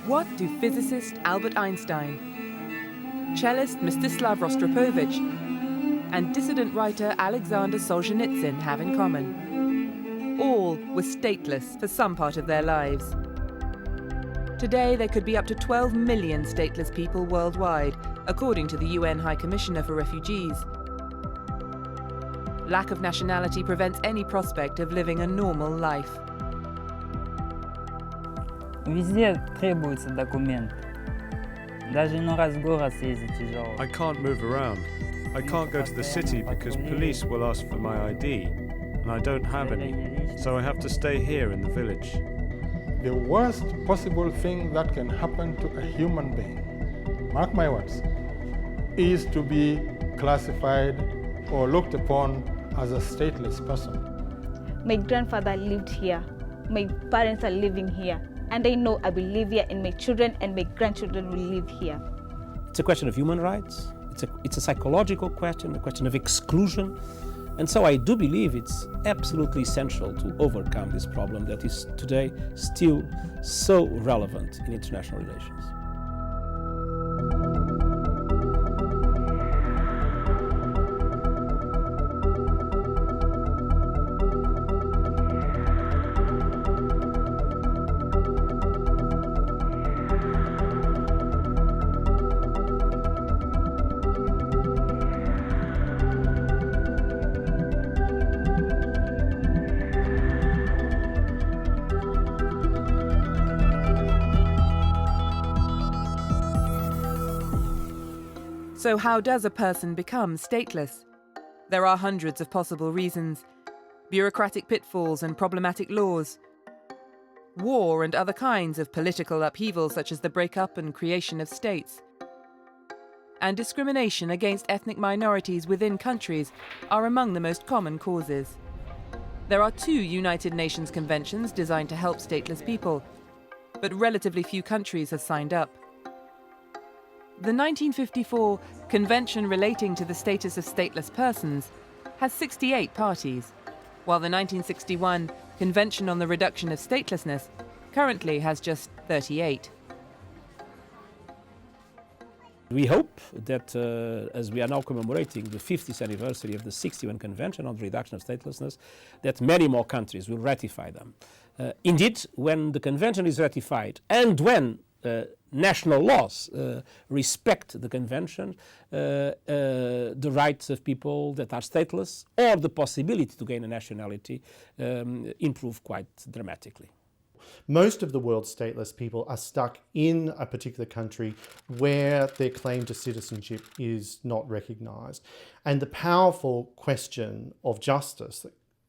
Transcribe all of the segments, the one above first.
What do physicist Albert Einstein, cellist Mstislav Rostropovich, and dissident writer Alexander Solzhenitsyn have in common? All were stateless for some part of their lives. Today, there could be up to 12 million stateless people worldwide, according to the UN High Commissioner for Refugees. Lack of nationality prevents any prospect of living a normal life. Везде требуется документ. Даже иной раз в город съездить тяжело. I can't move around. I can't go to the city because police will ask for my ID, and I don't have any, so I have to stay here in the village. The worst possible thing that can happen to a human being, mark my words, is to be classified or looked upon as a stateless person. My grandfather lived here. My parents are living here. And I know I will live here, and my children and my grandchildren will live here. It's a question of human rights. It's a psychological question, a question of exclusion. And so I do believe it's absolutely essential to overcome this problem that is today still so relevant in international relations. So how does a person become stateless? There are hundreds of possible reasons: bureaucratic pitfalls and problematic laws, war and other kinds of political upheaval such as the breakup and creation of states, and discrimination against ethnic minorities within countries are among the most common causes. There are 2 United Nations conventions designed to help stateless people, but relatively few countries have signed up. The 1954 Convention relating to the status of stateless persons has 68 parties, while the 1961 Convention on the Reduction of Statelessness currently has just 38. We hope that as we are now commemorating the 50th anniversary of the 61 Convention on the Reduction of Statelessness, that many more countries will ratify them. Indeed, when the Convention is ratified and when national laws respect the Convention, the rights of people that are stateless or the possibility to gain a nationality improve quite dramatically. Most of the world's stateless people are stuck in a particular country where their claim to citizenship is not recognised. And the powerful question of justice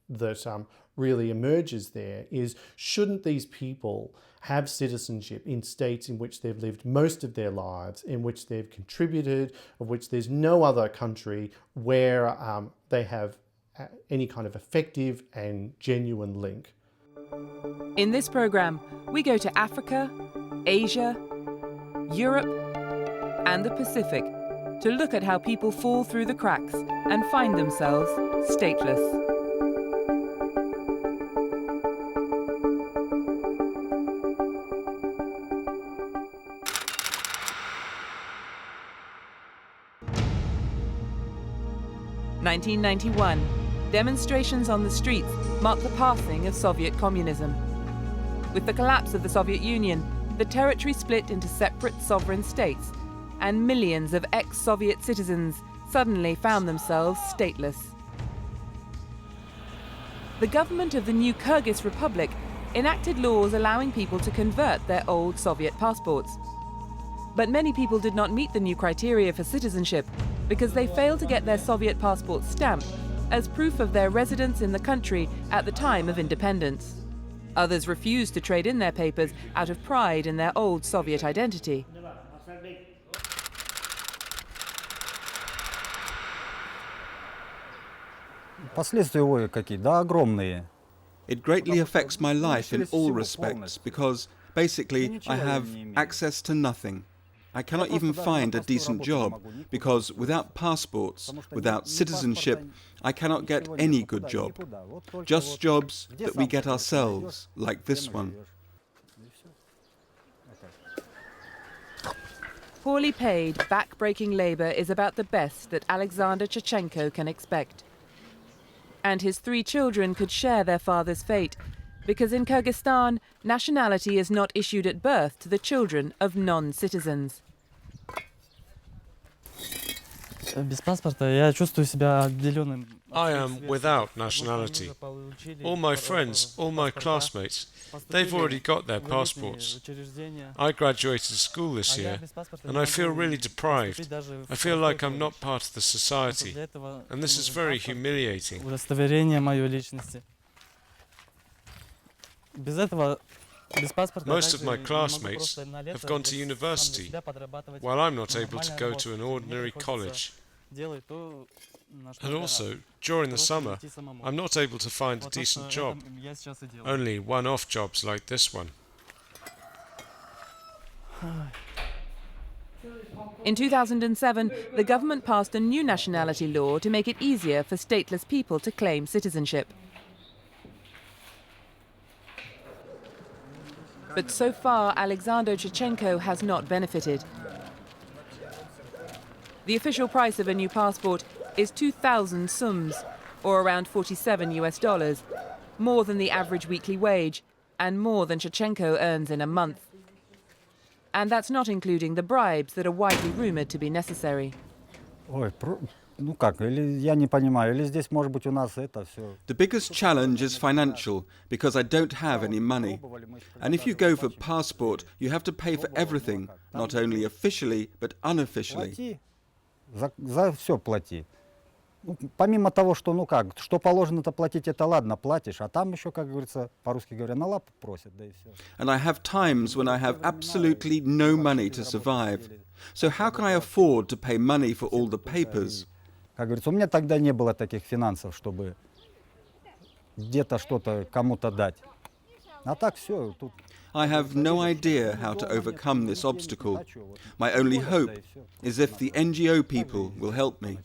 that really emerges there is, shouldn't these people have citizenship in states in which they've lived most of their lives, in which they've contributed, of which there's no other country where they have any kind of effective and genuine link? In this program, we go to Africa, Asia, Europe, and the Pacific to look at how people fall through the cracks and find themselves stateless. In 1991, demonstrations on the streets marked the passing of Soviet communism. With the collapse of the Soviet Union, the territory split into separate sovereign states, and millions of ex-Soviet citizens suddenly found themselves stateless. The government of the new Kyrgyz Republic enacted laws allowing people to convert their old Soviet passports. But many people did not meet the new criteria for citizenship because they failed to get their Soviet passports stamped as proof of their residence in the country at the time of independence. Others refused to trade in their papers out of pride in their old Soviet identity. It greatly affects my life in all respects because, basically, I have access to nothing. I cannot even find a decent job because without passports, without citizenship, I cannot get any good job. Just jobs that we get ourselves, like this one. Poorly paid, back-breaking labour is about the best that Alexander Chechenko can expect. And his 3 children could share their father's fate, because in Kyrgyzstan, nationality is not issued at birth to the children of non-citizens. I am without nationality. All my friends, all my classmates, they've already got their passports. I graduated school this year, and I feel really deprived. I feel like I'm not part of the society, and this is very humiliating. Most of my classmates have gone to university, while I'm not able to go to an ordinary college. And also, during the summer, I'm not able to find a decent job. Only one-off jobs like this one. In 2007, the government passed a new nationality law to make it easier for stateless people to claim citizenship. But so far, Alexander Chechenko has not benefited. The official price of a new passport is 2,000 sums, or around $47, more than the average weekly wage, and more than Chechenko earns in a month. And that's not including the bribes that are widely rumoured to be necessary. The biggest challenge is financial, because I don't have any money. And if you go for passport, you have to pay for everything, not only officially, but unofficially. За все плати. Помимо того, что положено-то платить, это ладно, платишь, а там еще, как говорится, по-русски говоря, на лапу просят, да и все. And I have times when I have absolutely no money to survive. So how can I afford to pay money for all the papers? Как говорится, у меня тогда не было таких финансов, чтобы где-то что-то кому-то дать. А так все, тут... I have no idea how to overcome this obstacle. My only hope is if the NGO people will help me.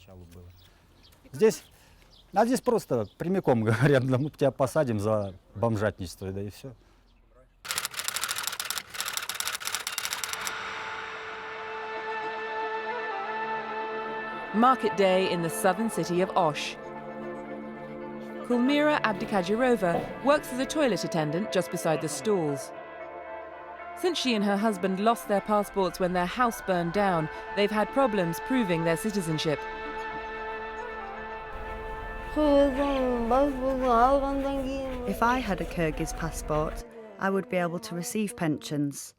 Здесь просто прямиком говорят, да мы тебя посадим за бомжатничество, да и все. Market day in the southern city of Osh. Kulmira Abdikajirova works as a toilet attendant just beside the stalls. Since she and her husband lost their passports when their house burned down, they've had problems proving their citizenship. If I had a Kyrgyz passport, I would be able to receive pensions.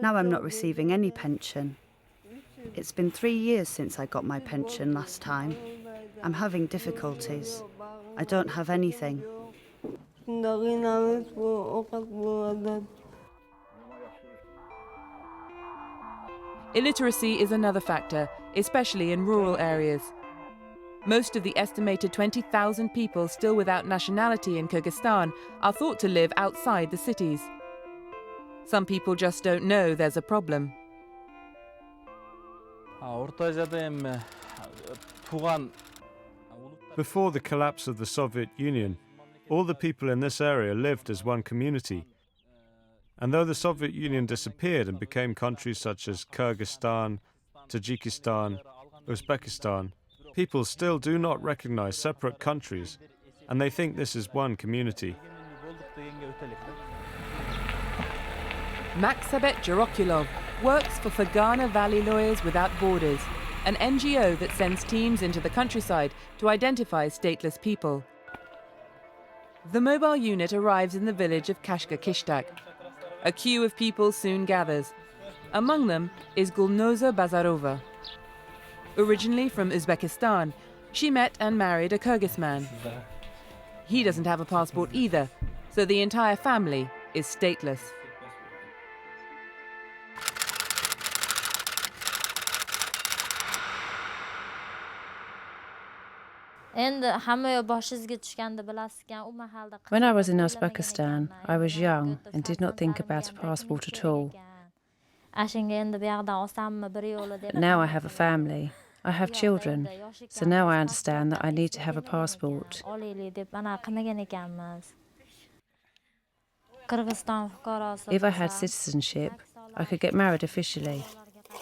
Now I'm not receiving any pension. It's been 3 years since I got my pension last time. I'm having difficulties. I don't have anything. Illiteracy is another factor, especially in rural areas. Most of the estimated 20,000 people still without nationality in Kyrgyzstan are thought to live outside the cities. Some people just don't know there's a problem. Before the collapse of the Soviet Union, all the people in this area lived as one community. And though the Soviet Union disappeared and became countries such as Kyrgyzstan, Tajikistan, Uzbekistan, people still do not recognize separate countries, and they think this is one community. Maksabet Jarokulov works for Fergana Valley Lawyers Without Borders, an NGO that sends teams into the countryside to identify stateless people. The mobile unit arrives in the village of Kashka Kishtak. A queue of people soon gathers. Among them is Gulnoza Bazarova. Originally from Uzbekistan, she met and married a Kyrgyz man. He doesn't have a passport either, so the entire family is stateless. When I was in Uzbekistan, I was young and did not think about a passport at all. Now I have a family. I have children, so now I understand that I need to have a passport. If I had citizenship, I could get married officially.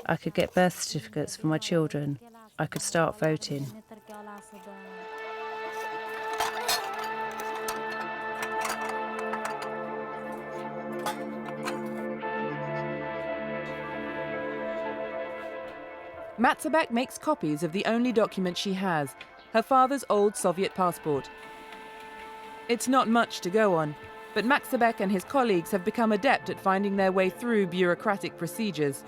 I could get birth certificates for my children. I could start voting. Matsabek makes copies of the only document she has, her father's old Soviet passport. It's not much to go on, but Matsabek and his colleagues have become adept at finding their way through bureaucratic procedures.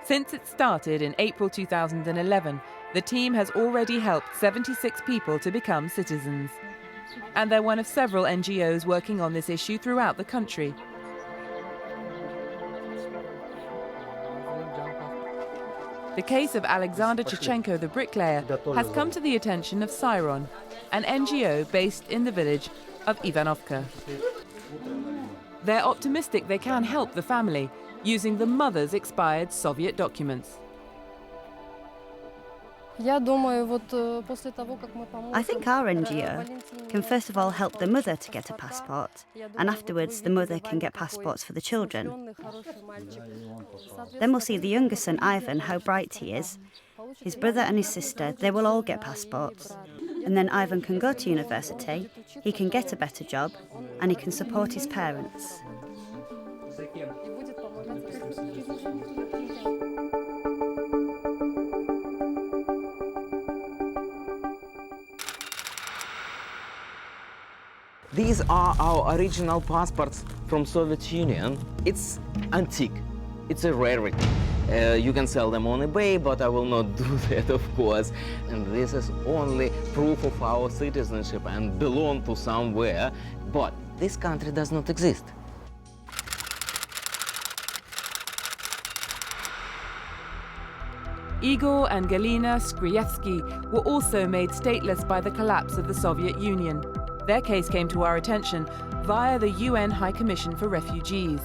Since it started in April 2011, the team has already helped 76 people to become citizens. And they're one of several NGOs working on this issue throughout the country. The case of Alexander Chichenko, the bricklayer, has come to the attention of Siron, an NGO based in the village of Ivanovka. They're optimistic they can help the family using the mother's expired Soviet documents. I think our NGO can first of all help the mother to get a passport, and afterwards the mother can get passports for the children. Then we'll see the younger son, Ivan, how bright he is. His brother and his sister, they will all get passports. And then Ivan can go to university, he can get a better job, and he can support his parents. These are our original passports from Soviet Union. It's antique. It's a rarity. You can sell them on eBay, but I will not do that, of course. And this is only proof of our citizenship and belong to somewhere. But this country does not exist. Igor and Galina Skrievsky were also made stateless by the collapse of the Soviet Union. Their case came to our attention via the UN High Commission for Refugees.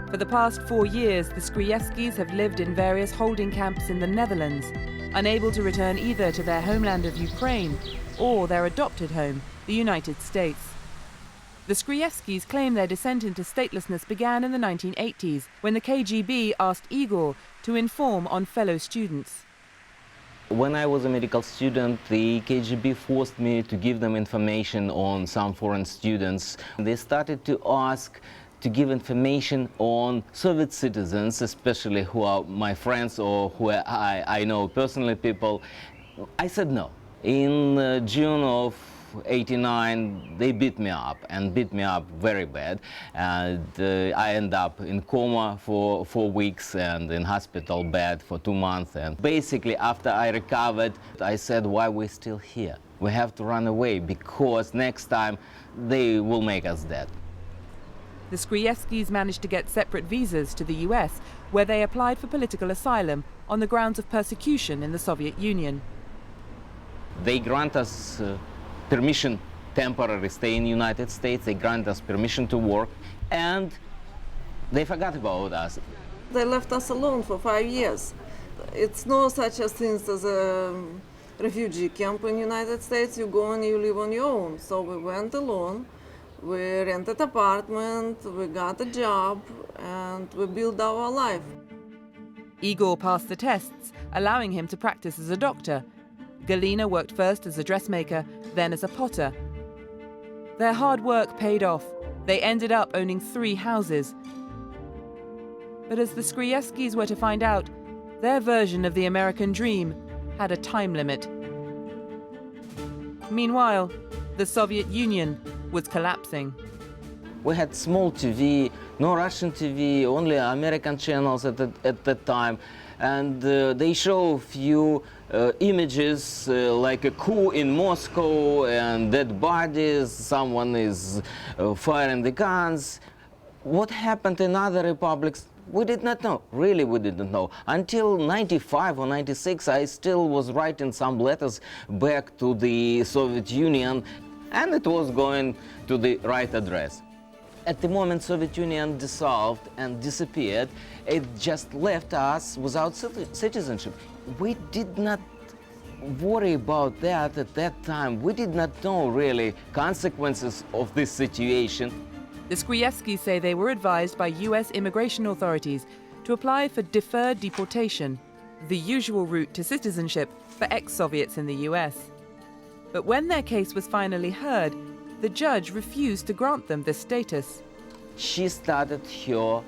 For the past 4 years, the Skrievskys have lived in various holding camps in the Netherlands, unable to return either to their homeland of Ukraine or their adopted home, the United States. The Skrievskys claim their descent into statelessness began in the 1980s, when the KGB asked Igor to inform on fellow students. When I was a medical student, the KGB forced me to give them information on some foreign students. They started to ask to give information on Soviet citizens, especially who are my friends or who I know personally people. I said no. In June of '89, they beat me up very bad, and I ended up in coma for 4 weeks and in hospital bed for 2 months. And basically, after I recovered, I said, why are we still here? We have to run away, because next time they will make us dead. The Skrievskys managed to get separate visas to the US, where they applied for political asylum on the grounds of persecution in the Soviet Union. They grant us permission, temporary stay in the United States, they grant us permission to work, and they forgot about us. They left us alone for 5 years. It's no such a thing as a refugee camp in the United States. You go and you live on your own. So we went alone, we rented an apartment, we got a job, and we built our life. Igor passed the tests, allowing him to practice as a doctor. Galina worked first as a dressmaker, then as a potter. Their hard work paid off. They ended up owning 3 houses. But as the Skrievskys were to find out, their version of the American dream had a time limit. Meanwhile, the Soviet Union was collapsing. We had small TV, no Russian TV, only American channels at that time. And they show a few images like a coup in Moscow and dead bodies, someone is firing the guns. What happened in other republics, we did not know, really we didn't know. Until 95 or 96, I still was writing some letters back to the Soviet Union, and it was going to the right address. At the moment Soviet Union dissolved and disappeared, it just left us without citizenship. We did not worry about that at that time. We did not know really consequences of this situation. The Skrievskis say they were advised by US immigration authorities to apply for deferred deportation, the usual route to citizenship for ex-Soviets in the US. But when their case was finally heard, the judge refused to grant them this status. She started her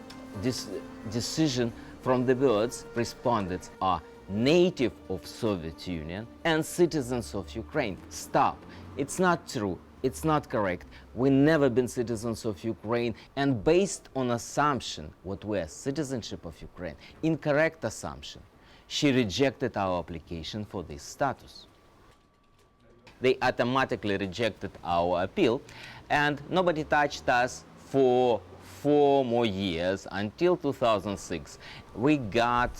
decision from the words respondents are native of Soviet Union and citizens of Ukraine. Stop. It's not true. It's not correct. We've never been citizens of Ukraine, and based on assumption what we're citizenship of Ukraine, incorrect assumption, she rejected our application for this status. They automatically rejected our appeal, and nobody touched us for 4 more years until 2006. We got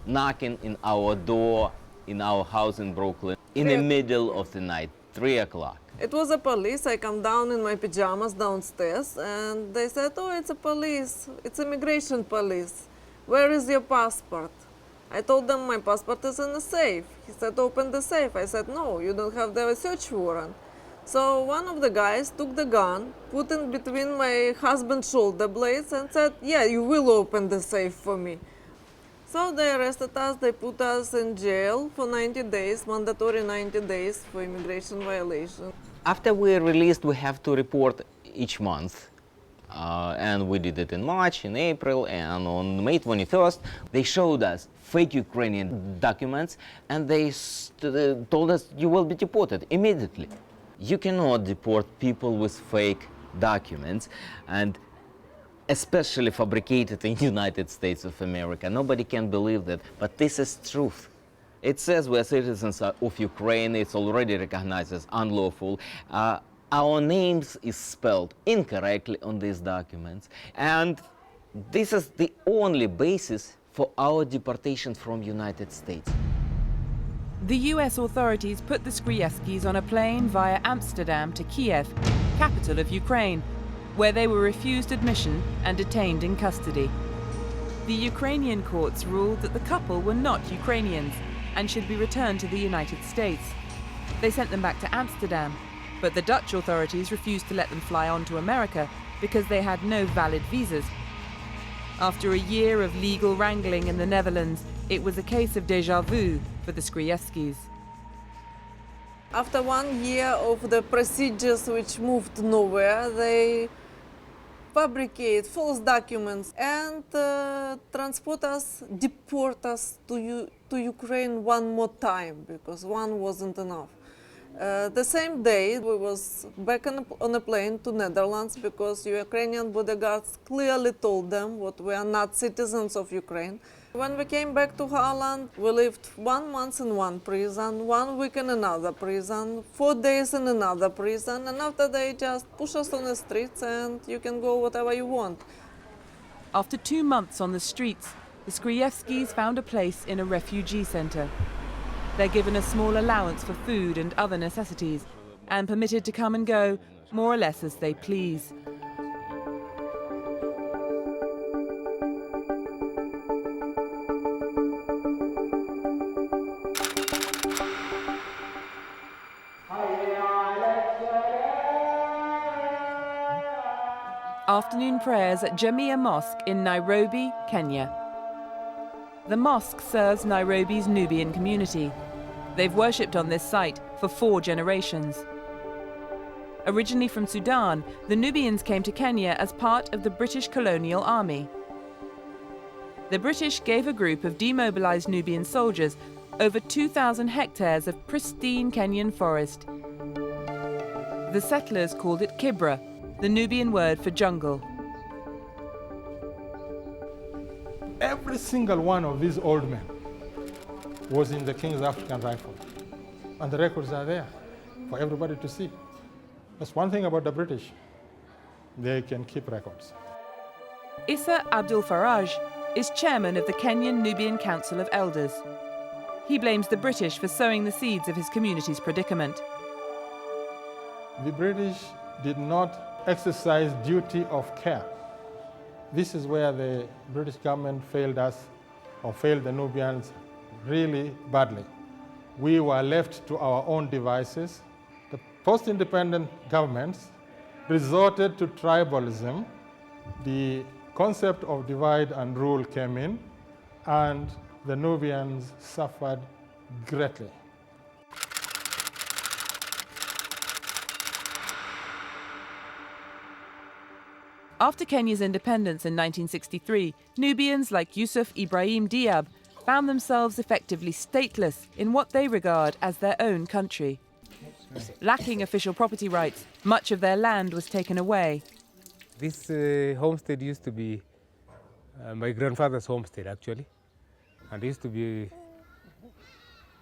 knocking in our door in our house in Brooklyn in the middle of the night, 3 o'clock. It was a police. I come down in my pajamas downstairs and they said, oh, it's a police, it's immigration police. Where is your passport? I told them my passport is in the safe. He said, open the safe. I said, no, you don't have the search warrant. So one of the guys took the gun, put it between my husband's shoulder blades and said, yeah, you will open the safe for me. So they arrested us, they put us in jail for 90 days, mandatory 90 days for immigration violation. After we're released, we have to report each month. And we did it in March, in April, and on May 21st, they showed us fake Ukrainian documents, and they told us you will be deported immediately. You cannot deport people with fake documents, and especially fabricated in the United States of America. Nobody can believe that, but this is truth. It says we're citizens of Ukraine, it's already recognized as unlawful. Our names is spelled incorrectly on these documents, and this is the only basis for our deportation from United States. The US authorities put the Skrievskis on a plane via Amsterdam to Kiev, capital of Ukraine, where they were refused admission and detained in custody. The Ukrainian courts ruled that the couple were not Ukrainians and should be returned to the United States. They sent them back to Amsterdam, but the Dutch authorities refused to let them fly on to America because they had no valid visas. After a year of legal wrangling in the Netherlands, it was a case of déjà vu for the Skrievskis. After 1 year of the procedures which moved nowhere, they fabricate false documents and transport us, deport us to Ukraine one more time, because one wasn't enough. The same day, we was back on a plane to Netherlands because Ukrainian bodyguards clearly told them that we are not citizens of Ukraine. When we came back to Holland, we lived 1 month in one prison, 1 week in another prison, 4 days in another prison, and after they just push us on the streets and you can go whatever you want. After 2 months on the streets, the Skrievskis found a place in a refugee center. They're given a small allowance for food and other necessities and permitted to come and go more or less as they please. Afternoon prayers at Jamia Mosque in Nairobi, Kenya. The mosque serves Nairobi's Nubian community. They've worshipped on this site for 4 generations. Originally from Sudan, the Nubians came to Kenya as part of the British colonial army. The British gave a group of demobilized Nubian soldiers over 2,000 hectares of pristine Kenyan forest. The settlers called it Kibra, the Nubian word for jungle. Every single one of these old men was in the King's African Rifle. And the records are there for everybody to see. That's one thing about the British. They can keep records. Issa Abdul Faraj is chairman of the Kenyan Nubian Council of Elders. He blames the British for sowing the seeds of his community's predicament. The British did not exercise duty of care. This is where the British government failed us, or failed the Nubians really badly. We were left to our own devices. The post-independent governments, resorted to tribalism, the concept of divide and rule came in, and the Nubians suffered greatly. After Kenya's independence in 1963, Nubians like Yusuf Ibrahim Diab found themselves effectively stateless in what they regard as their own country. Lacking official property rights, much of their land was taken away. This homestead used to be my grandfather's homestead, actually. And it used to be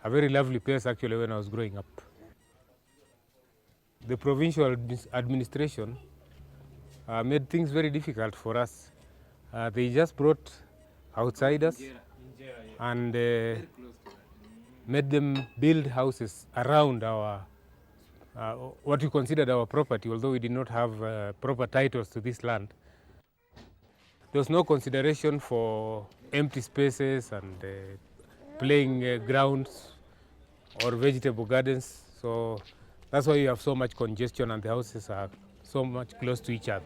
a very lovely place, actually, when I was growing up. The provincial administration made things very difficult for us. They just brought outsiders and made them build houses around our what we considered our property, although we did not have proper titles to this land. There was no consideration for empty spaces and playing grounds or vegetable gardens. So that's why you have so much congestion and the houses are so much close to each other.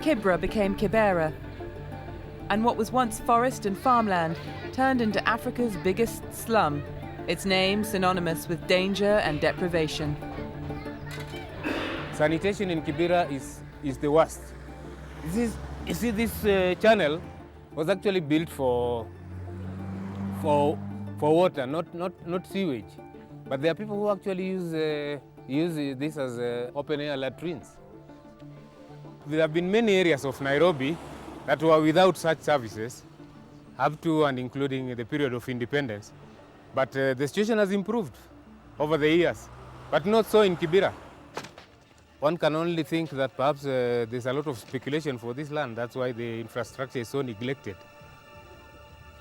Kibra became Kibera, and what was once forest and farmland turned into Africa's biggest slum, its name synonymous with danger and deprivation. Sanitation in Kibera is the worst. You see, this channel was actually built for water, not sewage. But there are people who actually use this as open-air latrines. There have been many areas of Nairobi that were without such services, up to and including the period of independence. But the situation has improved over the years, but not so in Kibera. One can only think that perhaps there's a lot of speculation for this land. That's why the infrastructure is so neglected.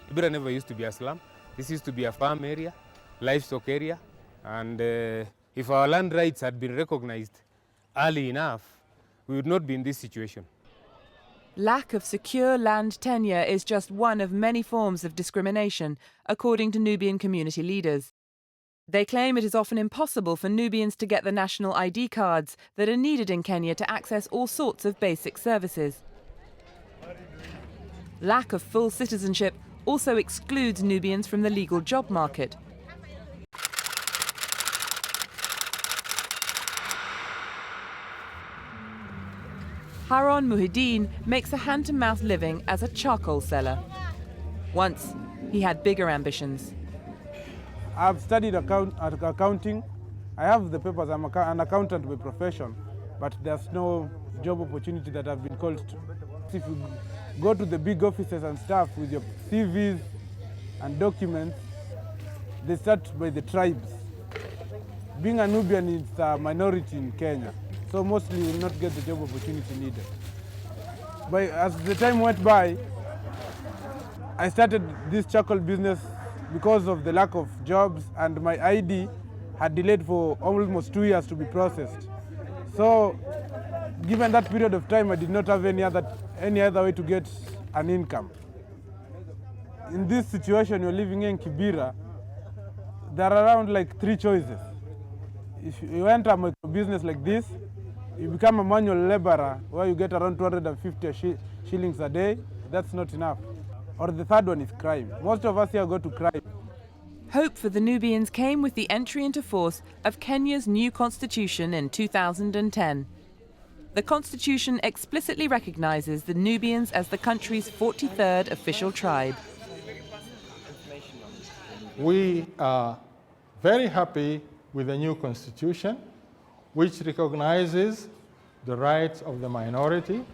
Kibera never used to be a slum. This used to be a farm area, livestock area. And if our land rights had been recognized early enough, we would not be in this situation. Lack of secure land tenure is just one of many forms of discrimination, according to Nubian community leaders. They claim it is often impossible for Nubians to get the national ID cards that are needed in Kenya to access all sorts of basic services. Lack of full citizenship also excludes Nubians from the legal job market. Haron Muhyiddin makes a hand-to-mouth living as a charcoal seller. Once, he had bigger ambitions. I've studied accounting. I have the papers. I'm an accountant by profession, but there's no job opportunity that I've been called to. If you go to the big offices and stuff with your CVs and documents, they start by the tribes. Being a Nubian is a minority in Kenya, so mostly you will not get the job opportunity needed. But as the time went by, I started this charcoal business because of the lack of jobs, and my ID had delayed for almost 2 years to be processed. So given that period of time, I did not have any other way to get an income. In this situation you're living in Kibera, there are around like 3 choices. If you enter a business like this, you become a manual laborer where you get around 250 shillings a day. That's not enough. Or the third one is crime. Most of us here go to crime. Hope for the Nubians came with the entry into force of Kenya's new constitution in 2010. The constitution explicitly recognizes the Nubians as the country's 43rd official tribe. We are very happy with the new constitution, which recognizes the rights of the minority.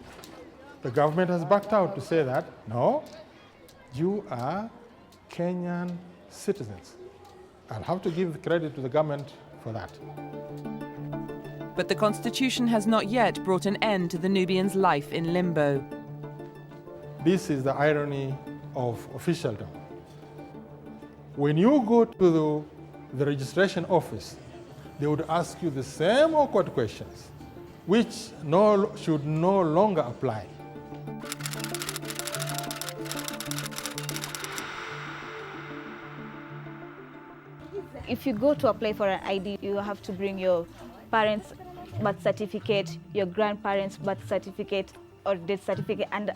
The government has backed out to say that, no, you are Kenyan citizens. I'll have to give credit to the government for that. But the constitution has not yet brought an end to the Nubians' life in limbo. This is the irony of officialdom. When you go to the registration office, they would ask you the same awkward questions, which should no longer apply. If you go to apply for an ID, you have to bring your parents' birth certificate, your grandparents' birth certificate or death certificate, and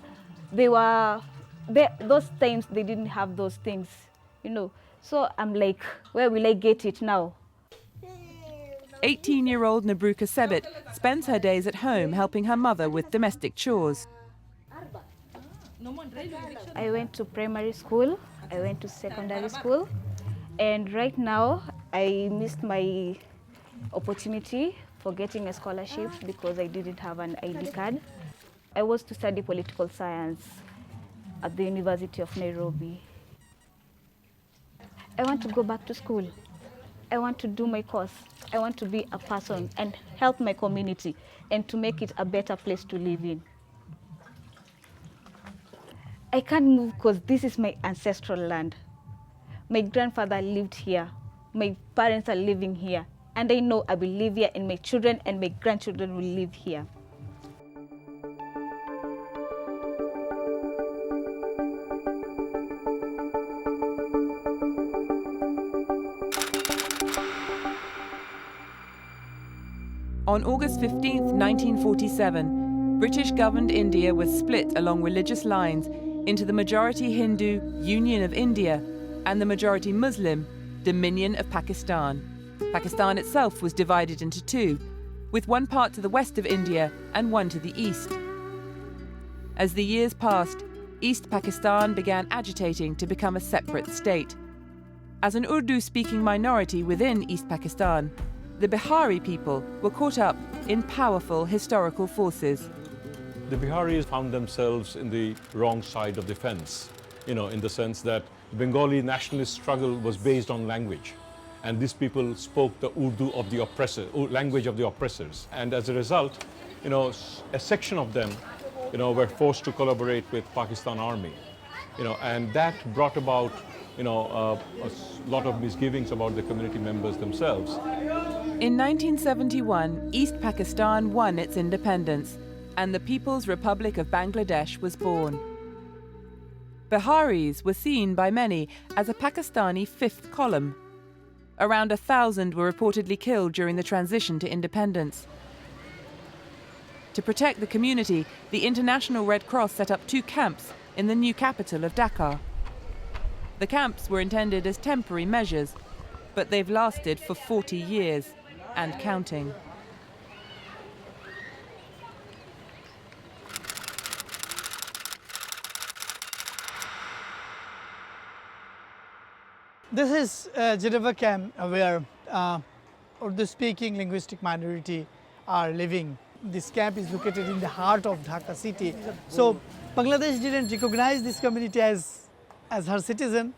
those times they didn't have those things, you know. So I'm like, where will I get it now? 18-year-old Nabruka Sebit spends her days at home helping her mother with domestic chores. I went to primary school, I went to secondary school, and right now I missed my opportunity for getting a scholarship because I didn't have an ID card. I was to study political science at the University of Nairobi. I want to go back to school. I want to do my course. I want to be a person and help my community and to make it a better place to live in. I can't move because this is my ancestral land. My grandfather lived here. My parents are living here. And I know I will live here and my children and my grandchildren will live here. On August 15, 1947, British-governed India was split along religious lines into the majority Hindu Union of India and the majority Muslim Dominion of Pakistan. Pakistan itself was divided into two, with one part to the west of India and one to the east. As the years passed, East Pakistan began agitating to become a separate state. As an Urdu-speaking minority within East Pakistan, the Bihari people were caught up in powerful historical forces. The Biharis found themselves in the wrong side of the fence, in the sense that the Bengali nationalist struggle was based on language. And these people spoke the Urdu of the oppressor, language of the oppressors. And as a result, a section of them, were forced to collaborate with Pakistan Army, and that brought about, a lot of misgivings about the community members themselves. In 1971, East Pakistan won its independence, and the People's Republic of Bangladesh was born. Biharis were seen by many as a Pakistani fifth column. Around 1,000 were reportedly killed during the transition to independence. To protect the community, the International Red Cross set up 2 camps in the new capital of Dhaka. The camps were intended as temporary measures, but they've lasted for 40 years and counting. This is Geneva camp where Urdu-speaking linguistic minority are living. This camp is located in the heart of Dhaka city. So Bangladesh didn't recognize this community as her citizen.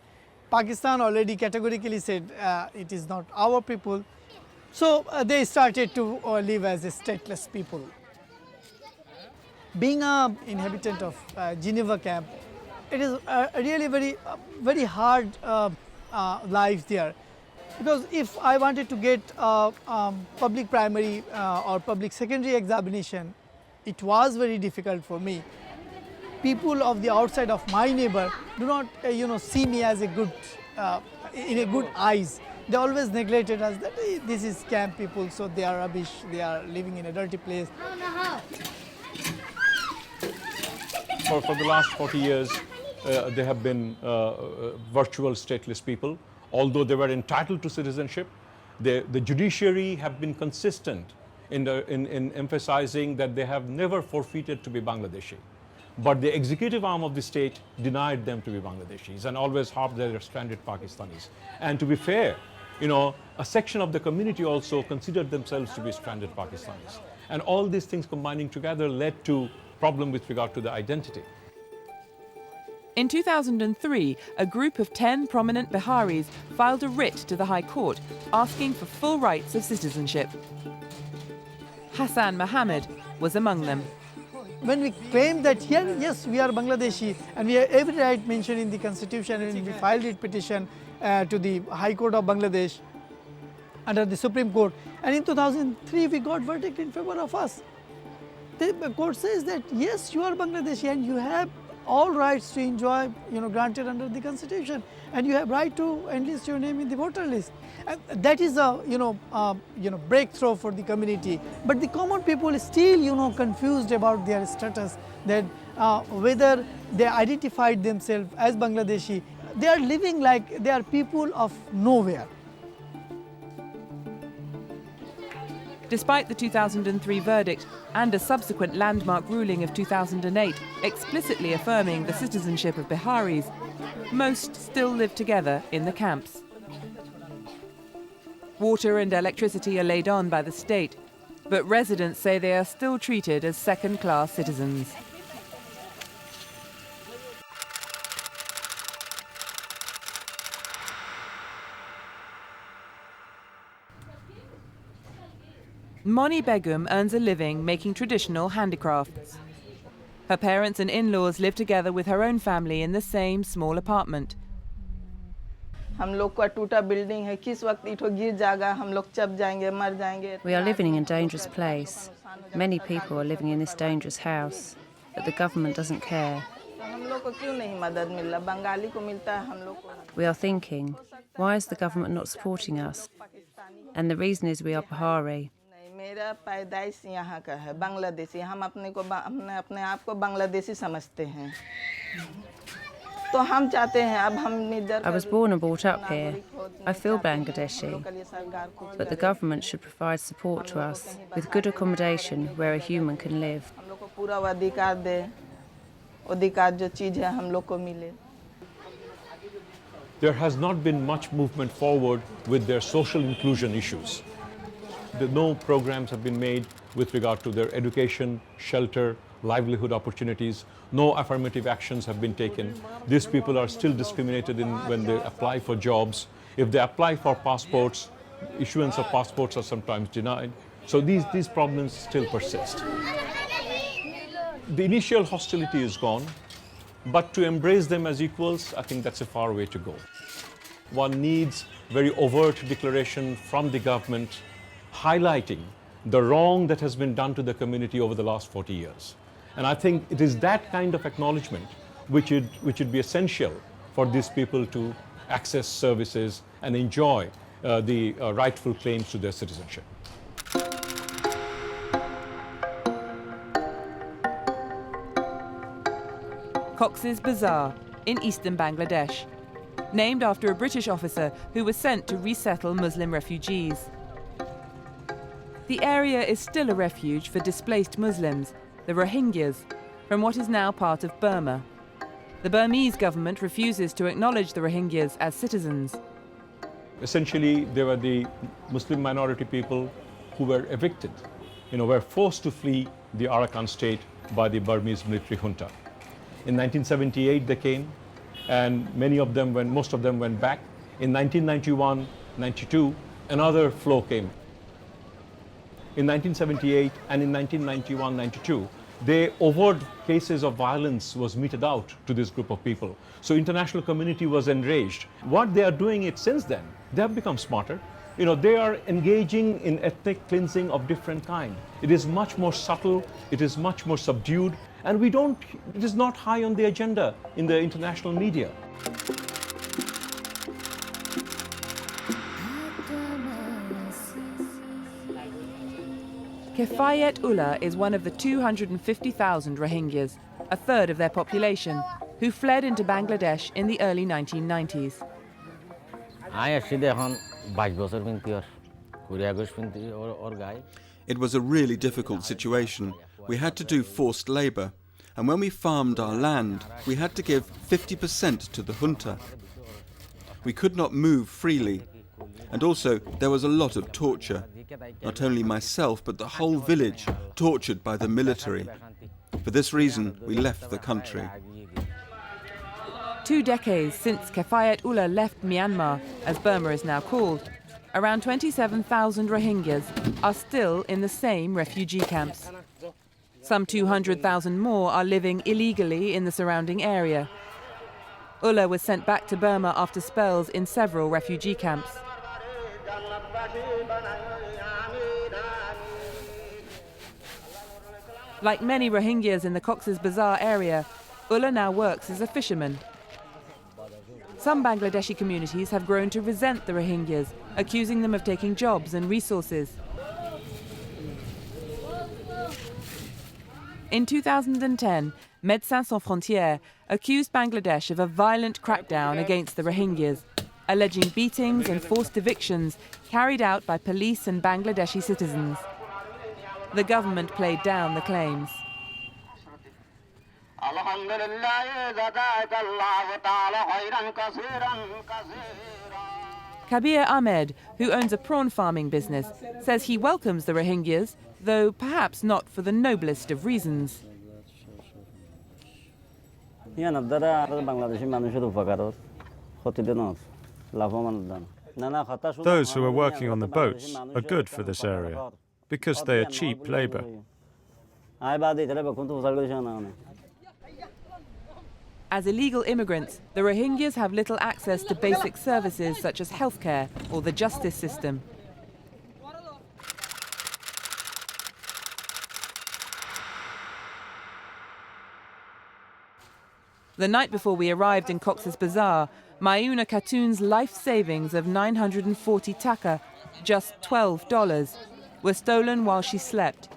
Pakistan already categorically said it is not our people. So they started to live as a stateless people. Being an inhabitant of Geneva camp, it is really very hard life there. Because if I wanted to get public primary or public secondary examination, it was very difficult for me. People of the outside of my neighbor do not see me as a good, in a good eyes. They always neglected us that this is camp people, so they are rubbish, they are living in a dirty place. For the last 40 years, they have been virtual stateless people. Although they were entitled to citizenship, the judiciary have been consistent in emphasizing that they have never forfeited to be Bangladeshi. But the executive arm of the state denied them to be Bangladeshis and always harped that they're stranded Pakistanis. And to be fair, a section of the community also considered themselves to be stranded Pakistanis. And all these things combining together led to problem with regard to the identity. In 2003, a group of 10 prominent Biharis filed a writ to the High Court asking for full rights of citizenship. Hassan Mohammed was among them. When we claimed that here, yes, we are Bangladeshi and we have every right mentioned in the constitution, and we filed a petition to the High Court of Bangladesh under the Supreme Court, and in 2003 we got verdict in favor of us. The court says that yes, you are Bangladeshi and you have all rights to enjoy, granted under the Constitution, and you have right to enlist your name in the voter list. And that is a, breakthrough for the community. But the common people is still, confused about their status, that whether they identified themselves as Bangladeshi, they are living like they are people of nowhere. Despite the 2003 verdict and a subsequent landmark ruling of 2008 explicitly affirming the citizenship of Biharis, most still live together in the camps. Water and electricity are laid on by the state, but residents say they are still treated as second-class citizens. Moni Begum earns a living making traditional handicrafts. Her parents and in-laws live together with her own family in the same small apartment. We are living in a dangerous place. Many people are living in this dangerous house, but the government doesn't care. We are thinking, why is the government not supporting us? And the reason is we are Bihari. मेरा पैदाइश यहाँ का है बांग्लादेशी हम अपने आप को बांग्लादेशी समझते हैं तो हम चाहते हैं अब हम इधर I was born and brought up here. I feel Bangladeshi, but the government should provide support to us with good accommodation where a human can live. हम लोग को पूरा अधिकार दे अधिकार जो चीज़ है हम लोग को मिले There has not been much movement forward with their social inclusion issues. No programs have been made with regard to their education, shelter, livelihood opportunities. No affirmative actions have been taken. These people are still discriminated in when they apply for jobs. If they apply for passports, issuance of passports are sometimes denied. So these problems still persist. The initial hostility is gone, but to embrace them as equals, I think that's a far way to go. One needs very overt declaration from the government highlighting the wrong that has been done to the community over the last 40 years. And I think it is that kind of acknowledgement which would be essential for these people to access services and enjoy the rightful claims to their citizenship. Cox's Bazar in eastern Bangladesh, named after a British officer who was sent to resettle Muslim refugees. The area is still a refuge for displaced Muslims, the Rohingyas, from what is now part of Burma. The Burmese government refuses to acknowledge the Rohingyas as citizens. Essentially, they were the Muslim minority people who were evicted, were forced to flee the Arakan state by the Burmese military junta. In 1978 they came, and most of them went back. In 1991-92, another flow came. In 1978 and in 1991-92, overt cases of violence was meted out to this group of people. So international community was enraged. What they are doing since then, they have become smarter. They are engaging in ethnic cleansing of different kind. It is much more subtle, it is much more subdued, and it is not high on the agenda in the international media. Kifayet Ullah is one of the 250,000 Rohingyas, a third of their population, who fled into Bangladesh in the early 1990s. It was a really difficult situation. We had to do forced labour, and when we farmed our land, we had to give 50% to the junta. We could not move freely, and also there was a lot of torture. Not only myself, but the whole village tortured by the military. For this reason, we left the country. 2 decades since Kifayet Ullah left Myanmar, as Burma is now called, around 27,000 Rohingyas are still in the same refugee camps. Some 200,000 more are living illegally in the surrounding area. Ullah was sent back to Burma after spells in several refugee camps. Like many Rohingyas in the Cox's Bazar area, Ullah now works as a fisherman. Some Bangladeshi communities have grown to resent the Rohingyas, accusing them of taking jobs and resources. In 2010, Médecins Sans Frontières accused Bangladesh of a violent crackdown against the Rohingyas, alleging beatings and forced evictions carried out by police and Bangladeshi citizens. The government played down the claims. Kabir Ahmed, who owns a prawn farming business, says he welcomes the Rohingyas, though perhaps not for the noblest of reasons. Those who are working on the boats are good for this area because they are cheap labor. As illegal immigrants, the Rohingyas have little access to basic services such as healthcare or the justice system. The night before we arrived in Cox's Bazar, Mayuna Khatun's life savings of 940 taka, just $12, were stolen while she slept.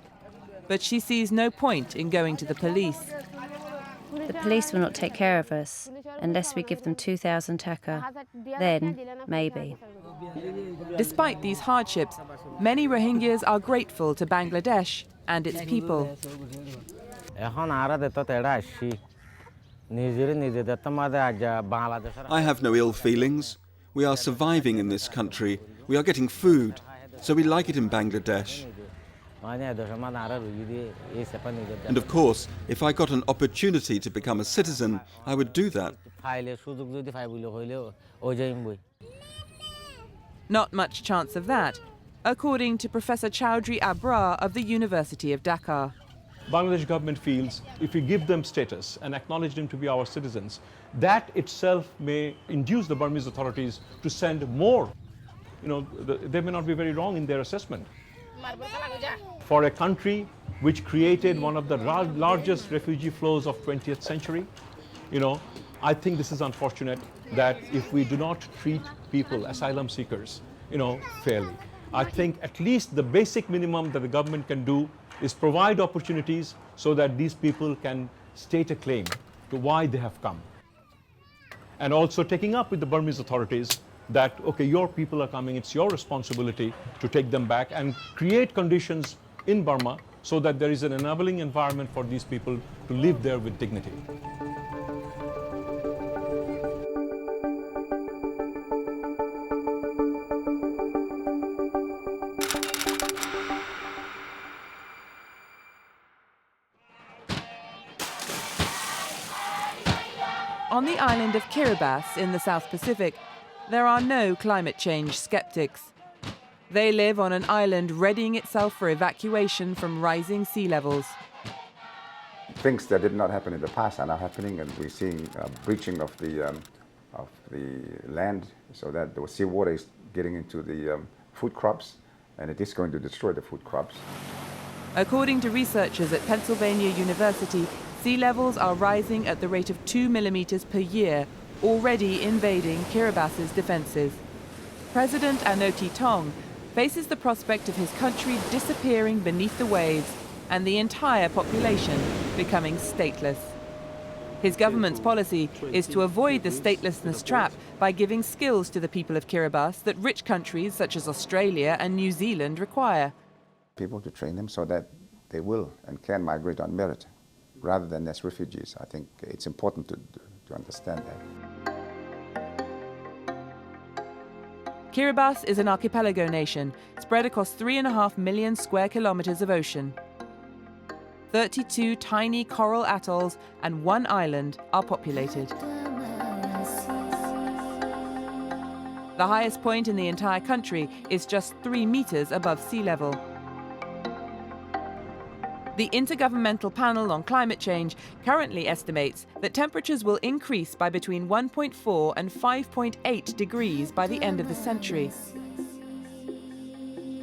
But she sees no point in going to the police. The police will not take care of us unless we give them 2,000 taka. Then, maybe. Despite these hardships, many Rohingyas are grateful to Bangladesh and its people. I have no ill feelings. We are surviving in this country. We are getting food, so we like it in Bangladesh. And of course, if I got an opportunity to become a citizen, I would do that. Not much chance of that, according to Professor Chowdhury Abrar of the University of Dhaka. Bangladesh government feels if we give them status and acknowledge them to be our citizens, that itself may induce the Burmese authorities to send more. They may not be very wrong in their assessment. For a country which created one of the largest refugee flows of 20th century, I think this is unfortunate that if we do not treat people, asylum seekers, fairly. I think at least the basic minimum that the government can do is provide opportunities so that these people can state a claim to why they have come. And also taking up with the Burmese authorities that, okay, your people are coming, it's your responsibility to take them back and create conditions in Burma so that there is an enabling environment for these people to live there with dignity. On the island of Kiribati in the South Pacific, there are no climate change skeptics. They live on an island readying itself for evacuation from rising sea levels. Things that did not happen in the past are now happening, and we're seeing breaching of the land, so that the seawater is getting into the food crops, and it is going to destroy the food crops. According to researchers at Pennsylvania University, sea levels are rising at the rate of 2 millimeters per year, already invading Kiribati's defenses. President Anoti Tong faces the prospect of his country disappearing beneath the waves and the entire population becoming stateless. His government's policy is to avoid the statelessness trap by giving skills to the people of Kiribati that rich countries such as Australia and New Zealand require. People to train them so that they will and can migrate on merit rather than as refugees. I think it's important to understand that. Kiribati is an archipelago nation spread across 3.5 million square kilometers of ocean. 32 tiny coral atolls and 1 island are populated. The highest point in the entire country is just 3 meters above sea level. The Intergovernmental Panel on Climate Change currently estimates that temperatures will increase by between 1.4 and 5.8 degrees by the end of the century.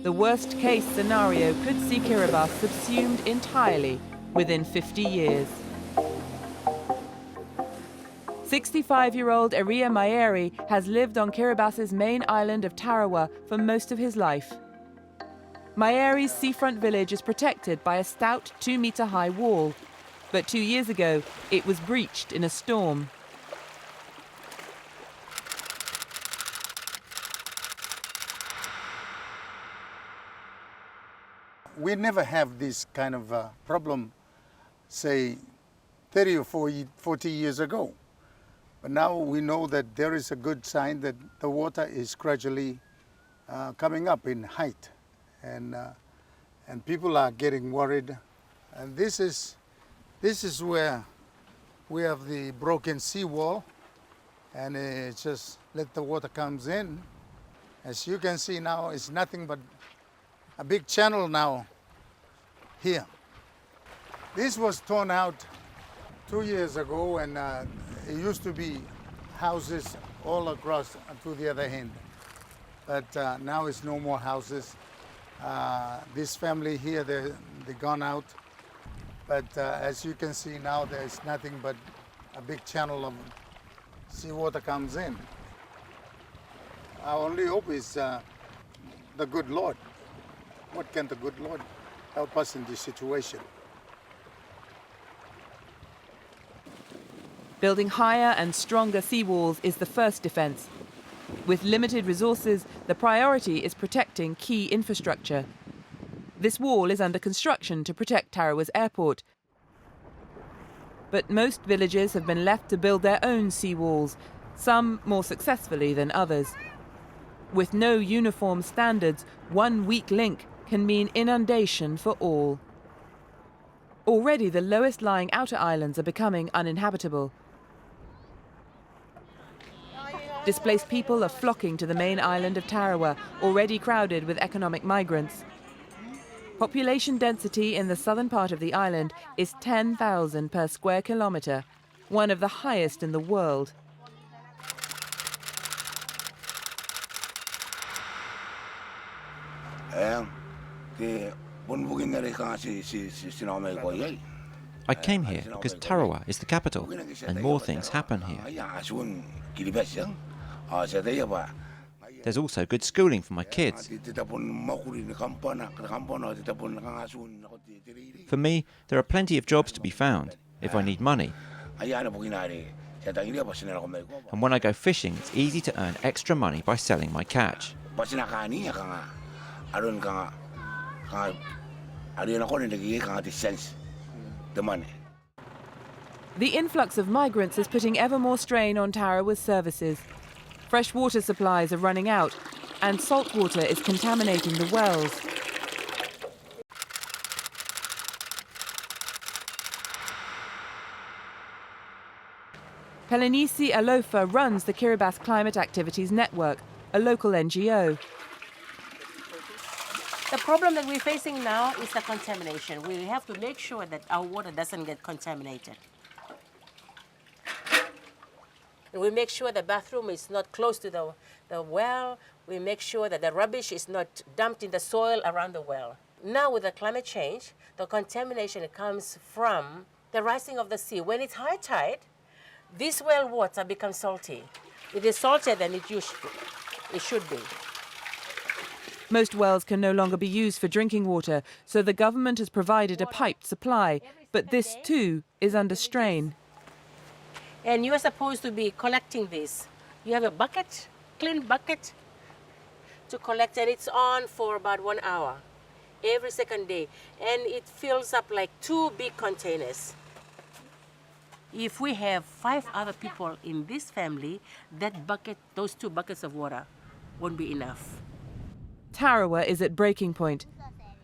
The worst-case scenario could see Kiribati subsumed entirely within 50 years. 65-year-old Iria Mayeri has lived on Kiribati's main island of Tarawa for most of his life. Mayeri's seafront village is protected by a stout 2-metre-high wall, but 2 years ago it was breached in a storm. We never have this kind of problem, say, 30 or 40 years ago. But now we know that there is a good sign that the water is gradually coming up in height, and people are getting worried. And this is where we have the broken seawall, and it just let the water comes in. As you can see now, it's nothing but a big channel now here. This was torn out 2 years ago, and it used to be houses all across to the other end. But now it's no more houses. This family here, they're gone out. But as you can see now, there's nothing but a big channel of seawater comes in. Our only hope is the good Lord. What can the good Lord help us in this situation? Building higher and stronger seawalls is the first defence. With limited resources, the priority is protecting key infrastructure. This wall is under construction to protect Tarawa's airport. But most villages have been left to build their own seawalls, some more successfully than others. With no uniform standards, one weak link can mean inundation for all. Already the lowest lying outer islands are becoming uninhabitable. Displaced people are flocking to the main island of Tarawa, already crowded with economic migrants. Population density in the southern part of the island is 10,000 per square kilometre, one of the highest in the world. I came here because Tarawa is the capital, and more things happen here. There's also good schooling for my kids. For me, there are plenty of jobs to be found if I need money. And when I go fishing, it's easy to earn extra money by selling my catch. The influx of migrants is putting ever more strain on Tarawa's services. Fresh water supplies are running out, and salt water is contaminating the wells. Pelenisi Alofa runs the Kiribati Climate Activities Network, a local NGO. The problem that we're facing now is the contamination. We have to make sure that our water doesn't get contaminated. And we make sure the bathroom is not close to the well. We make sure that the rubbish is not dumped in the soil around the well. Now with the climate change, the contamination comes from the rising of the sea. When it's high tide, this well water becomes salty. It is saltier than it should be. Most wells can no longer be used for drinking water, so the government has provided a piped supply, but this too is under strain. And you are supposed to be collecting this. You have a bucket, clean bucket, to collect, and it's on for about 1 hour every second day, and it fills up like 2 big containers. If we have 5 other people in this family, that bucket, those 2 buckets of water won't be enough. Tarawa is at breaking point,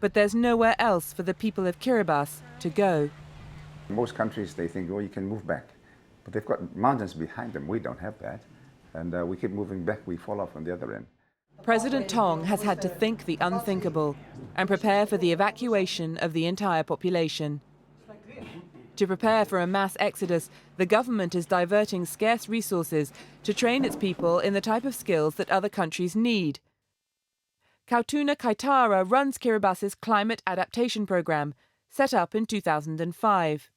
but there's nowhere else for the people of Kiribati to go. Most countries, they think, oh, you can move back. But they've got mountains behind them. We don't have that. And we keep moving back, we fall off on the other end. President Tong has had to think the unthinkable and prepare for the evacuation of the entire population. To prepare for a mass exodus, the government is diverting scarce resources to train its people in the type of skills that other countries need. Kautuna Kaitara runs Kiribati's climate adaptation program, set up in 2005.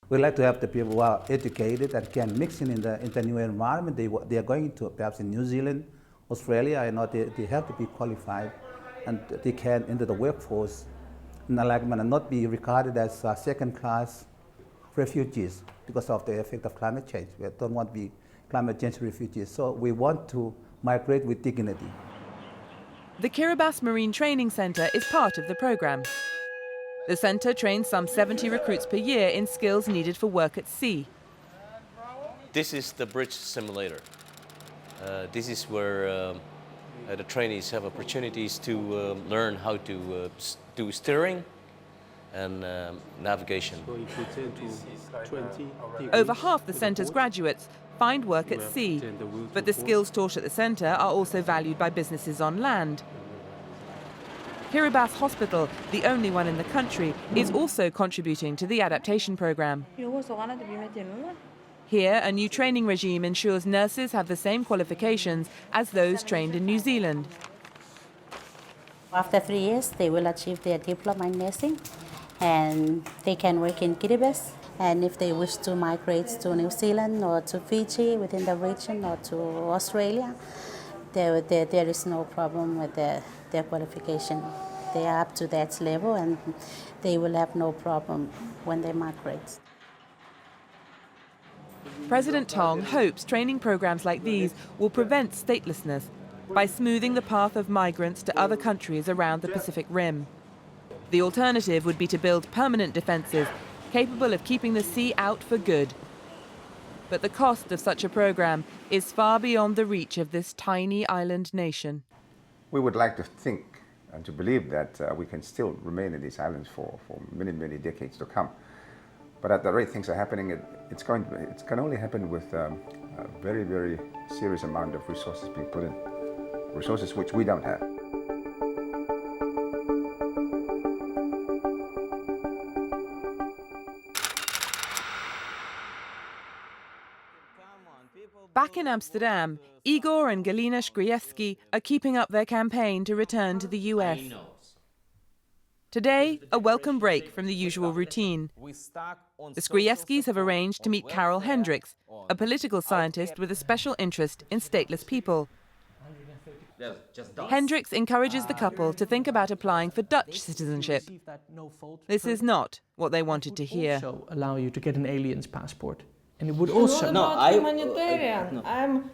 We like to have the people who are educated and can mix in the new environment. They are going to perhaps in New Zealand, Australia. I know they have to be qualified and they can enter the workforce and not be regarded as second-class refugees because of the effect of climate change. We don't want to be climate change refugees. So we want to migrate with dignity. The Kiribati Marine Training Centre is part of the programme. The centre trains some 70 recruits per year in skills needed for work at sea. This is the bridge simulator. This is where the trainees have opportunities to learn how to do steering and navigation. So if we turn to 20 degrees, Over half the centre's graduates find work at sea, but the skills taught at the centre are also valued by businesses on land. Kiribati Hospital, the only one in the country, is also contributing to the adaptation programme. Here, a new training regime ensures nurses have the same qualifications as those trained in New Zealand. After 3 years, they will achieve their diploma in nursing and they can work in Kiribati. And if they wish to migrate to New Zealand or to Fiji within the region or to Australia, there is no problem with their qualification. They are up to that level and they will have no problem when they migrate. President Tong hopes training programs like these will prevent statelessness by smoothing the path of migrants to other countries around the Pacific Rim. The alternative would be to build permanent defences capable of keeping the sea out for good. But the cost of such a program is far beyond the reach of this tiny island nation. We would like to think and to believe that we can still remain in these islands for many, many decades to come. But at the rate things are happening, it can only happen with a very, very serious amount of resources being put in, resources which we don't have. Back in Amsterdam, Igor and Galina Skrievski are keeping up their campaign to return to the US. Today, a welcome break from the usual routine. The Skrievskis have arranged to meet Carol Hendricks, a political scientist with a special interest in stateless people. Hendricks encourages the couple to think about applying for Dutch citizenship. This is not what they wanted to hear. Also allow you to get an alien's passport. And it would also... Humanitarian.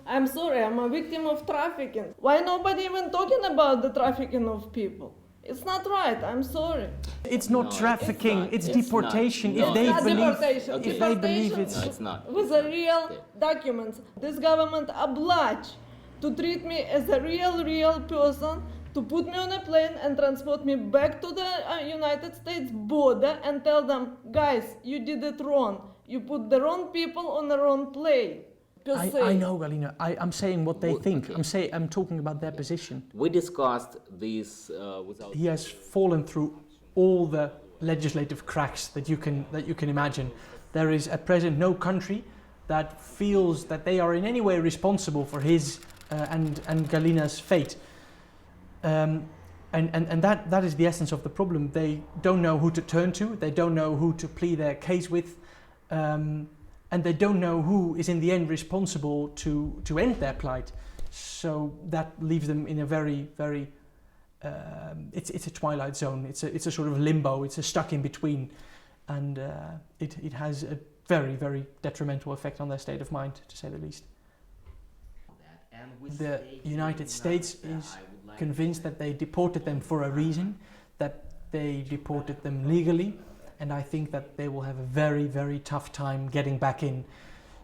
I'm sorry, I'm a victim of trafficking. Why nobody even talking about the trafficking of people? It's not right, I'm sorry. It's not trafficking, it's deportation. If they believe it's... No, it's not. With the real documents. This government obliged to treat me as a real person, to put me on a plane and transport me back to the United States border and tell them, guys, you did it wrong. You put the wrong people on the wrong plane. I know, Galina. I'm saying what they think. I'm talking about their position. We discussed this without... He has fallen through all the legislative cracks that you can imagine. There is at present no country that feels that they are in any way responsible for his and Galina's fate. And that is the essence of the problem. They don't know who to turn to. They don't know who to plead their case with. And they don't know who is in the end responsible to end their plight. So that leaves them in a very, very, it's a twilight zone. It's a sort of limbo. It's a stuck in between. And it has a very, very detrimental effect on their state of mind, to say the least. The United States is convinced that they deported them for a reason, that they deported them legally, and I think that they will have a very, very tough time getting back in.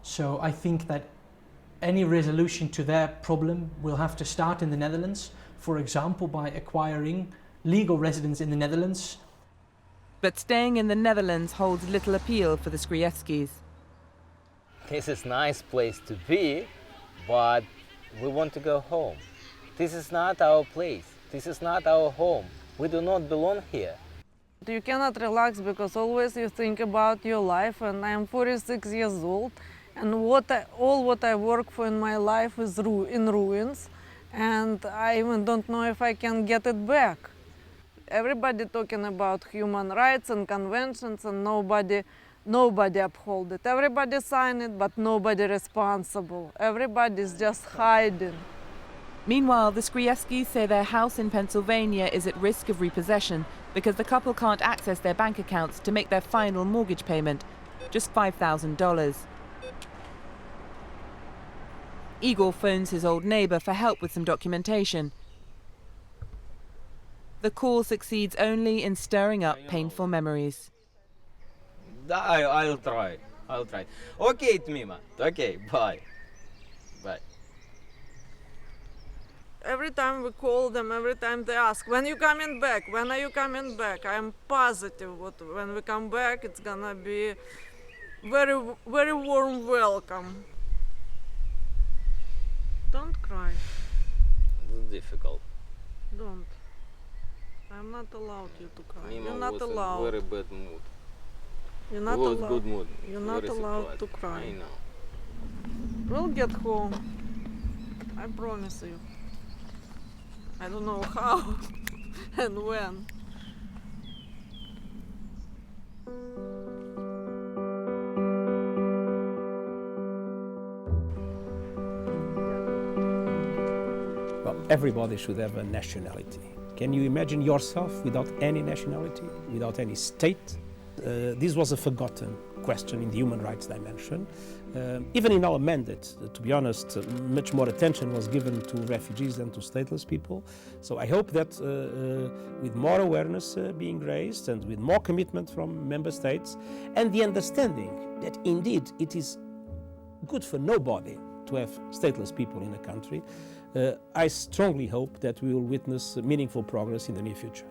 So I think that any resolution to their problem will have to start in the Netherlands, for example, by acquiring legal residence in the Netherlands. But staying in the Netherlands holds little appeal for the Skrievskis. This is a nice place to be, but we want to go home. This is not our place. This is not our home. We do not belong here. You cannot relax because always you think about your life, and I'm 46 years old, and all what I work for in my life is in ruins, and I even don't know if I can get it back. Everybody talking about human rights and conventions, and nobody nobody uphold it. Everybody sign it, but nobody responsible. Everybody's just hiding. Meanwhile, the Skrievskis say their house in Pennsylvania is at risk of repossession because the couple can't access their bank accounts to make their final mortgage payment, just $5,000. Igor phones his old neighbour for help with some documentation. The call succeeds only in stirring up painful memories. I'll try. Okay, Tmima. Okay, bye. Bye. Every time we call them, every time they ask, when you coming back? When are you coming back? I'm positive when we come back, it's gonna be very, very warm welcome. Don't cry. It's difficult. Don't. I'm not allowed you to cry. Mima You're not was allowed. in very bad mood. You're not was allowed. good mood. You're not Very allowed surprised. to cry. I know. We'll get home. I promise you. I don't know how and when. Well, everybody should have a nationality. Can you imagine yourself without any nationality, without any state? This was a forgotten question in the human rights dimension. Even in our mandate, to be honest, much more attention was given to refugees than to stateless people. So I hope that with more awareness being raised and with more commitment from member states and the understanding that indeed it is good for nobody to have stateless people in a country, I strongly hope that we will witness meaningful progress in the near future.